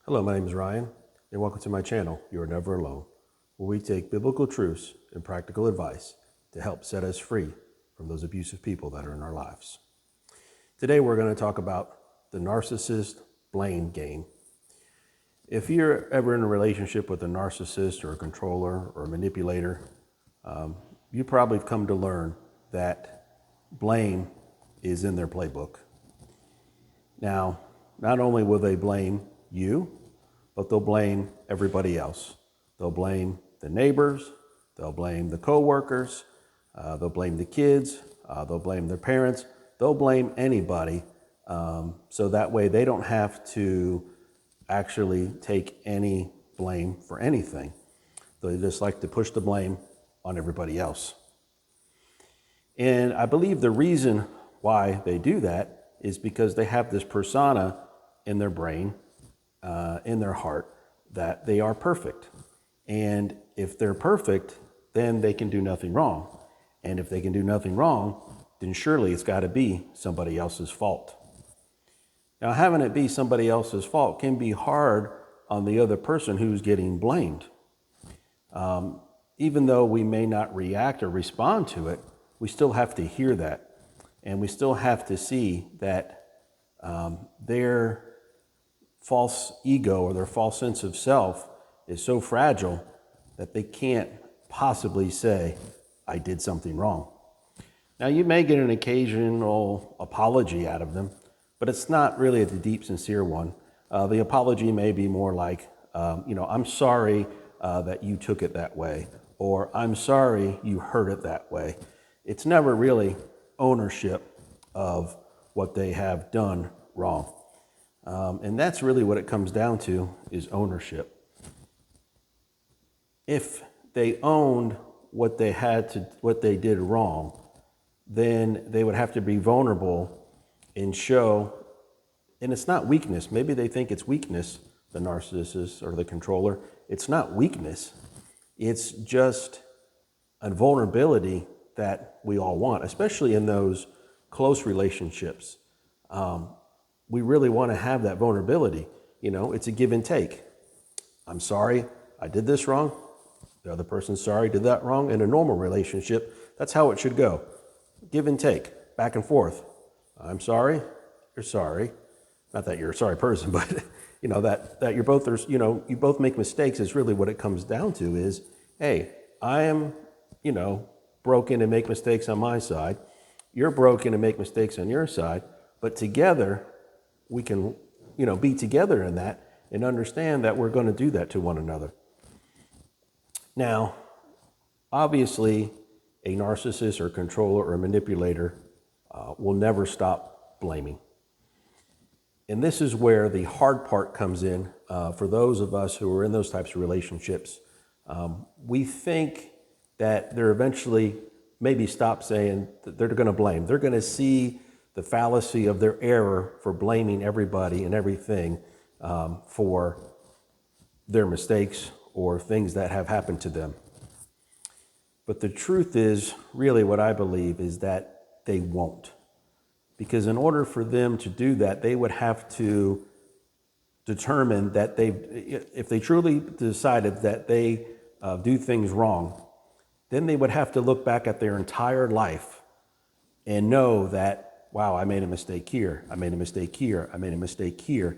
Hello, my name is Ryan, and welcome to my channel, You Are Never Alone, where we take biblical truths and practical advice to help set us free from those abusive people that are in our lives. Today, we're going to talk about the narcissist blame game. If you're ever in a relationship with a narcissist or a controller or a manipulator, you probably have come to learn that blame is in their playbook. Now, not only will they blame you, but they'll blame everybody else. They'll blame the neighbors, they'll blame the coworkers, they'll blame the kids, they'll blame their parents, they'll blame anybody, so that way they don't have to actually take any blame for anything. They just like to push the blame on everybody else. And I believe the reason why they do that is because they have this persona in their brain, in their heart, that they are perfect. And if they're perfect, then they can do nothing wrong. And if they can do nothing wrong, then surely it's got to be somebody else's fault. Now, having it be somebody else's fault can be hard on the other person who's getting blamed. Even though we may not react or respond to it, we still have to hear that. And we still have to see that their false ego or their false sense of self is so fragile that they can't possibly say, I did something wrong. Now, you may get an occasional apology out of them, but it's not really a deep, sincere one. The apology may be more like, I'm sorry that you took it that way, or I'm sorry you heard it that way. It's never really ownership of what they have done wrong. And that's really what it comes down to, is ownership. If they owned what they did wrong, then they would have to be vulnerable and show, and it's not weakness. Maybe they think it's weakness, the narcissist or the controller. It's not weakness. It's just a vulnerability that we all want, especially in those close relationships. We really want to have that vulnerability. It's a give and take. I'm sorry, I did this wrong. The other person's sorry, did that wrong. In a normal relationship, that's how it should go. Give and take, back and forth. I'm sorry, you're sorry. Not that you're a sorry person, but that you're both, you both make mistakes is really what it comes down to is, hey, I am, broken and make mistakes on my side. You're broken and make mistakes on your side, but together we can, be together in that and understand that we're going to do that to one another. Now, obviously, a narcissist or controller or manipulator will never stop blaming. And this is where the hard part comes in for those of us who are in those types of relationships. We think that they're eventually maybe stop saying that they're going to blame. They're going to see the fallacy of their error for blaming everybody and everything for their mistakes or things that have happened to them. But the truth is, really what I believe is that they won't. Because in order for them to do that, they would have to determine that if they truly decided that they do things wrong, then they would have to look back at their entire life and know that, wow, I made a mistake here, I made a mistake here, I made a mistake here.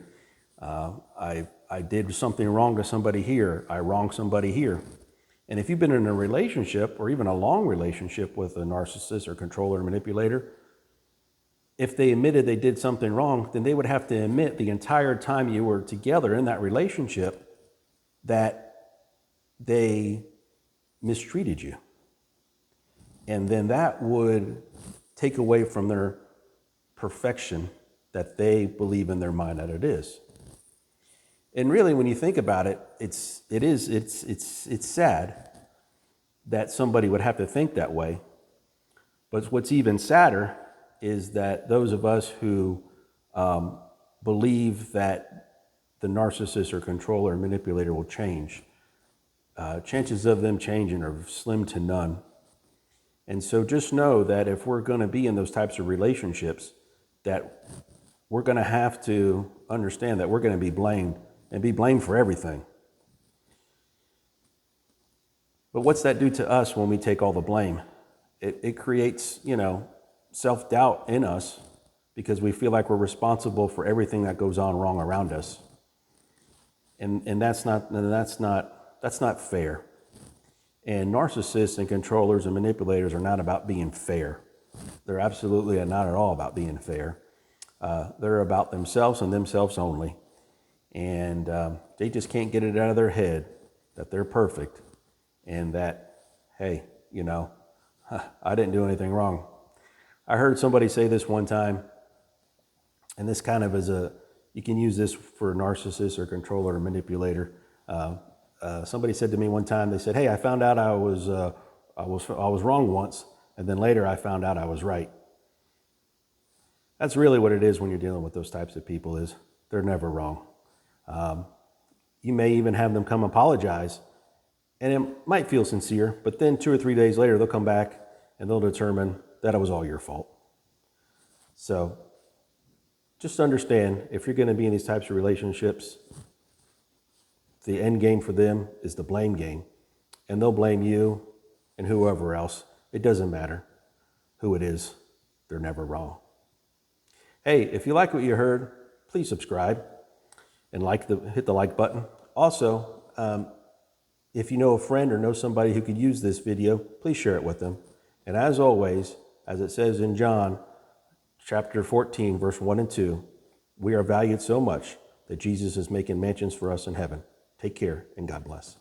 I did something wrong to somebody here, I wronged somebody here. And if you've been in a relationship or even a long relationship with a narcissist or controller or manipulator, if they admitted they did something wrong, then they would have to admit the entire time you were together in that relationship that they mistreated you. And then that would take away from their perfection that they believe in their mind that it is. And really, when you think about it, it's sad that somebody would have to think that way. But what's even sadder is that those of us who believe that the narcissist or controller or manipulator will change, chances of them changing are slim to none. And so just know that if we're going to be in those types of relationships, that we're going to have to understand that we're going to be blamed and be blamed for everything. But what's that do to us when we take all the blame? It creates, self-doubt in us because we feel like we're responsible for everything that goes on wrong around us. And that's not fair. And narcissists and controllers and manipulators are not about being fair. They're absolutely not at all about being fair. They're about themselves and themselves only. And they just can't get it out of their head that they're perfect and that, hey, I didn't do anything wrong. I heard somebody say this one time, and this kind of is you can use this for a narcissist or controller or manipulator. Somebody said to me one time, they said, hey, I found out I was wrong once, and then later I found out I was right. That's really what it is when you're dealing with those types of people, is they're never wrong. You may even have them come apologize, and it might feel sincere, but then 2 or 3 days later, they'll come back and they'll determine that it was all your fault. So just understand, if you're going to be in these types of relationships, the end game for them is the blame game, and they'll blame you and whoever else. It doesn't matter who it is. They're never wrong. Hey, if you like what you heard, please subscribe and hit the like button. Also, if you know a friend or know somebody who could use this video, please share it with them. And as always, as it says in John chapter 14, verse 1 and 2, we are valued so much that Jesus is making mansions for us in heaven. Take care, and God bless.